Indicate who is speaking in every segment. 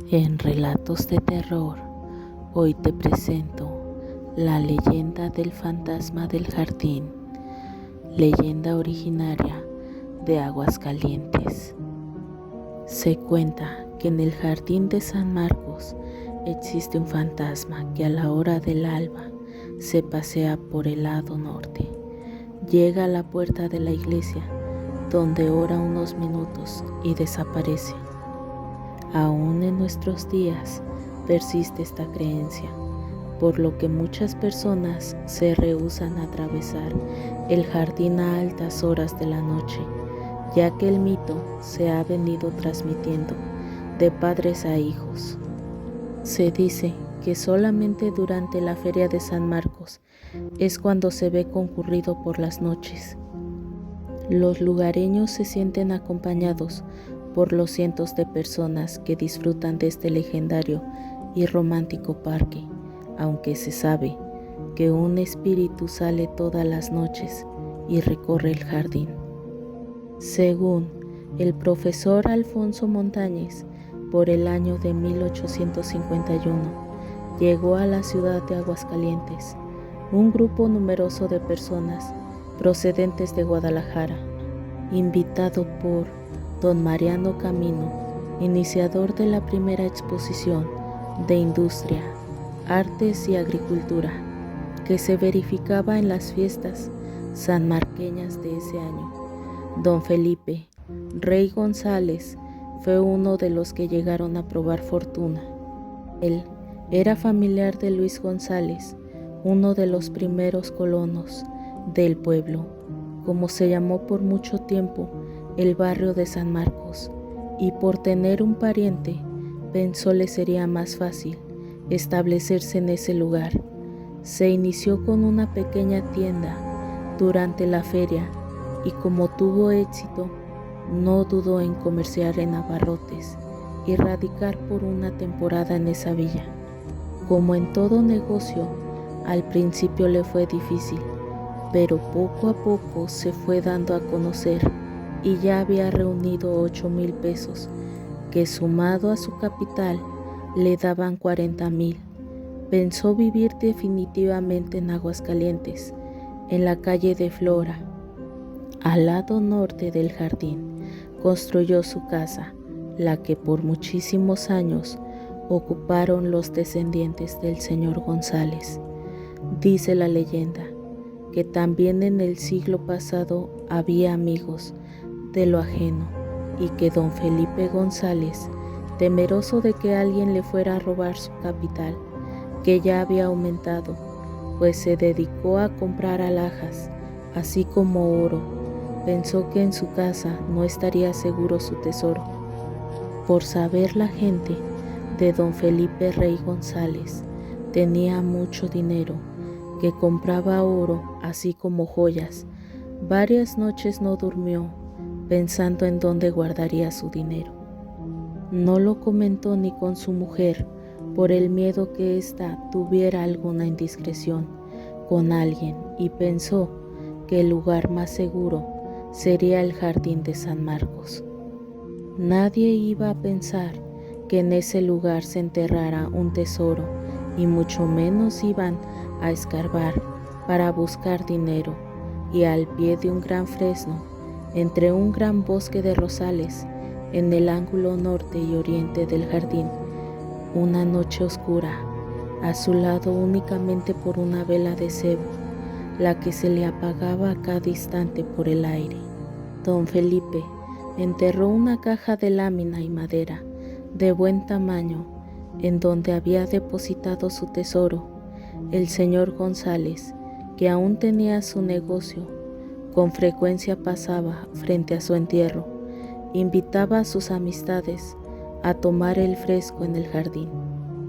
Speaker 1: En Relatos de Terror, hoy te presento la leyenda del fantasma del jardín, leyenda originaria de Aguascalientes. Se cuenta que en el jardín de San Marcos existe un fantasma que a la hora del alba se pasea por el lado norte. Llega a la puerta de la iglesia, donde ora unos minutos y desaparece. Aún en nuestros días persiste esta creencia, por lo que muchas personas se rehúsan a atravesar el jardín a altas horas de la noche, ya que el mito se ha venido transmitiendo de padres a hijos. Se dice que solamente durante la feria de San Marcos es cuando se ve concurrido por las noches. Los lugareños se sienten acompañados por los cientos de personas que disfrutan de este legendario y romántico parque, aunque se sabe que un espíritu sale todas las noches y recorre el jardín. Según el profesor Alfonso Montañez, por el año de 1851, llegó a la ciudad de Aguascalientes un grupo numeroso de personas procedentes de Guadalajara, invitado por don Mariano Camino, iniciador de la primera exposición de industria, artes y agricultura, que se verificaba en las fiestas sanmarqueñas de ese año. Don Felipe Rey González fue uno de los que llegaron a probar fortuna. Él era familiar de Luis González, uno de los primeros colonos del pueblo, como se llamó por mucho tiempo el barrio de San Marcos, y por tener un pariente, pensó le sería más fácil establecerse en ese lugar. Se inició con una pequeña tienda durante la feria y como tuvo éxito, no dudó en comerciar en abarrotes y radicar por una temporada en esa villa. Como en todo negocio, al principio le fue difícil, pero poco a poco se fue dando a conocer y ya había reunido 8,000 pesos, que sumado a su capital le daban 40,000. Pensó vivir definitivamente en Aguascalientes, en la calle de Flora, al lado norte del jardín. Construyó su casa, la que por muchísimos años ocuparon los descendientes del señor González. Dice la leyenda que también en el siglo pasado había amigos de lo ajeno y que don Felipe González, temeroso de que alguien le fuera a robar su capital, que ya había aumentado, pues se dedicó a comprar alhajas, así como oro, pensó que en su casa no estaría seguro su tesoro. Por saber la gente de don Felipe Rey González, tenía mucho dinero, que compraba oro así como joyas. Varias noches no durmió, pensando en dónde guardaría su dinero. No lo comentó ni con su mujer, por el miedo que ésta tuviera alguna indiscreción con alguien, y pensó que el lugar más seguro sería el jardín de San Marcos. Nadie iba a pensar que en ese lugar se enterrara un tesoro, y mucho menos iban a escarbar para buscar dinero. Y al pie de un gran fresno, entre un gran bosque de rosales, en el ángulo norte y oriente del jardín, una noche oscura, a su lado únicamente por una vela de cebo, la que se le apagaba a cada instante por el aire, don Felipe enterró una caja de lámina y madera de buen tamaño, en donde había depositado su tesoro. El señor González, que aún tenía su negocio, con frecuencia pasaba frente a su entierro, invitaba a sus amistades a tomar el fresco en el jardín.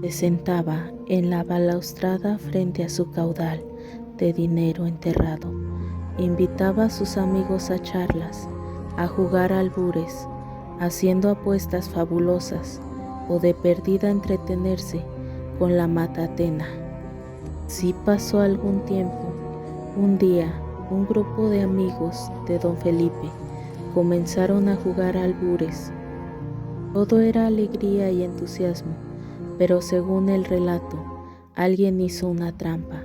Speaker 1: Se sentaba en la balaustrada frente a su caudal de dinero enterrado, invitaba a sus amigos a charlas, a jugar albures, haciendo apuestas fabulosas o de perdida entretenerse con la matatena. Sí pasó algún tiempo. Un día, un grupo de amigos de don Felipe comenzaron a jugar albures. Todo era alegría y entusiasmo, pero según el relato, alguien hizo una trampa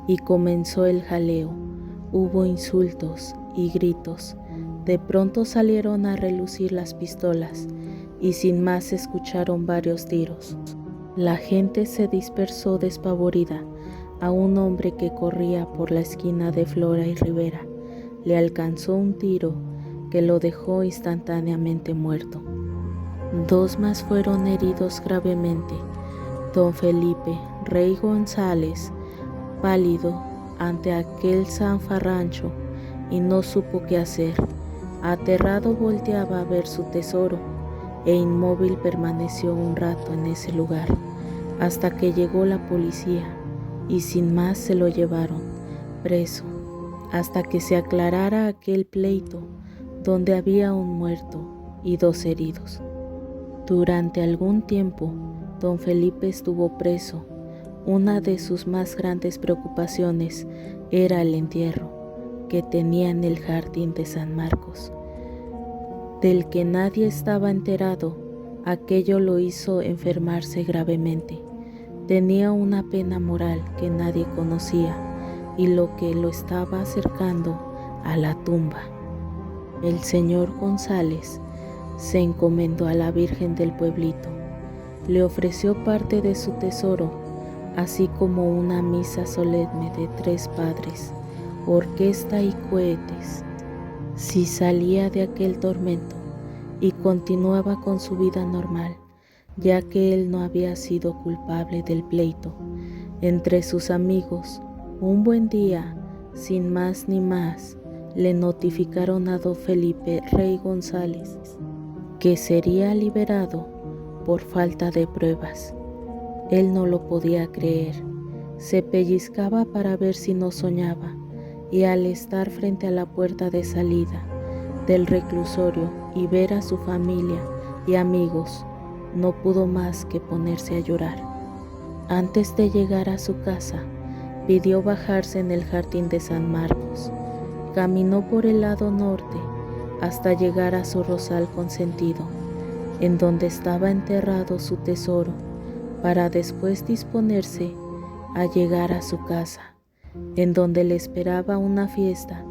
Speaker 1: y comenzó el jaleo. Hubo insultos y gritos. De pronto salieron a relucir las pistolas y sin más se escucharon varios tiros. La gente se dispersó despavorida. A un hombre que corría por la esquina de Flora y Rivera le alcanzó un tiro que lo dejó instantáneamente muerto. 2 más fueron heridos gravemente. Don Felipe Rey González, pálido ante aquel zafarrancho, y no supo qué hacer. Aterrado volteaba a ver su tesoro e inmóvil permaneció un rato en ese lugar, hasta que llegó la policía y sin más se lo llevaron preso, hasta que se aclarara aquel pleito donde había un muerto y 2 heridos. Durante algún tiempo, don Felipe estuvo preso. Una de sus más grandes preocupaciones era el entierro que tenía en el jardín de San Marcos, del que nadie estaba enterado. Aquello lo hizo enfermarse gravemente. Tenía una pena moral que nadie conocía y lo que lo estaba acercando a la tumba. El señor González se encomendó a la Virgen del pueblito. Le ofreció parte de su tesoro, así como una misa solemne de 3 padres, orquesta y cohetes, si salía de aquel tormento, y continuaba con su vida normal, ya que él no había sido culpable del pleito. Entre sus amigos, un buen día, sin más ni más, le notificaron a don Felipe Rey González que sería liberado por falta de pruebas. Él no lo podía creer. Se pellizcaba para ver si no soñaba, y al estar frente a la puerta de salida del reclusorio y ver a su familia y amigos, no pudo más que ponerse a llorar. Antes de llegar a su casa, pidió bajarse en el jardín de San Marcos. Caminó por el lado norte hasta llegar a su rosal consentido, en donde estaba enterrado su tesoro, para después disponerse a llegar a su casa, en donde le esperaba una fiesta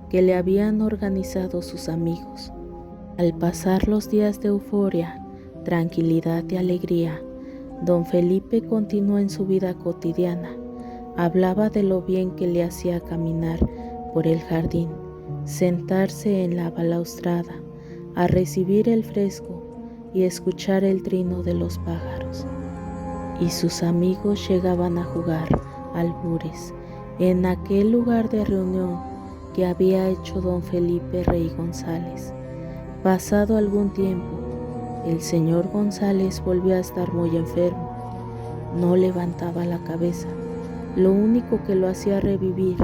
Speaker 1: que le habían organizado sus amigos. Al pasar los días de euforia, tranquilidad y alegría, don Felipe continuó en su vida cotidiana. Hablaba de lo bien que le hacía caminar por el jardín, sentarse en la balaustrada, a recibir el fresco y escuchar el trino de los pájaros. Y sus amigos llegaban a jugar albures en aquel lugar de reunión que había hecho don Felipe Rey González. Pasado algún tiempo, el señor González volvió a estar muy enfermo. No levantaba la cabeza. Lo único que lo hacía revivir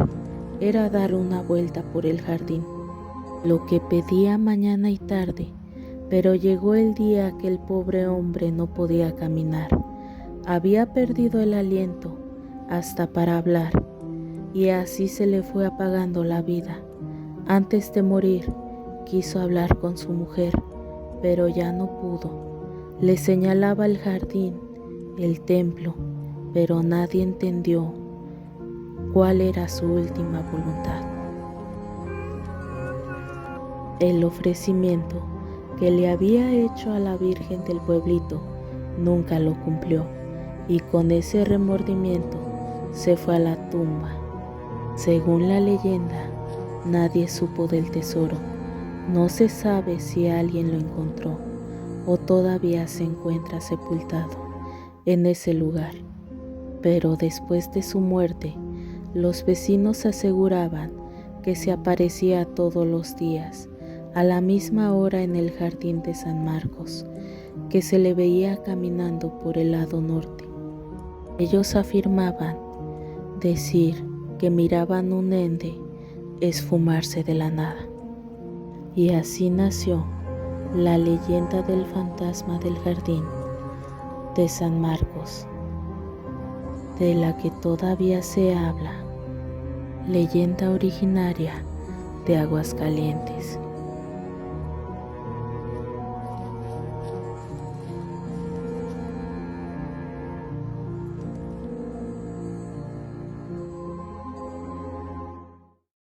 Speaker 1: era dar una vuelta por el jardín, lo que pedía mañana y tarde. Pero llegó el día que el pobre hombre no podía caminar. Había perdido el aliento hasta para hablar, y así se le fue apagando la vida. Antes de morir, quiso hablar con su mujer, pero ya no pudo. Le señalaba el jardín, el templo, pero nadie entendió cuál era su última voluntad. El ofrecimiento que le había hecho a la Virgen del pueblito nunca lo cumplió, y con ese remordimiento se fue a la tumba. Según la leyenda, nadie supo del tesoro. No se sabe si alguien lo encontró o todavía se encuentra sepultado en ese lugar. Pero después de su muerte, los vecinos aseguraban que se aparecía todos los días a la misma hora en el jardín de San Marcos, que se le veía caminando por el lado norte. Ellos afirmaban decir que miraban un ente esfumarse de la nada. Y así nació la leyenda del fantasma del jardín de San Marcos, de la que todavía se habla, leyenda originaria de Aguascalientes.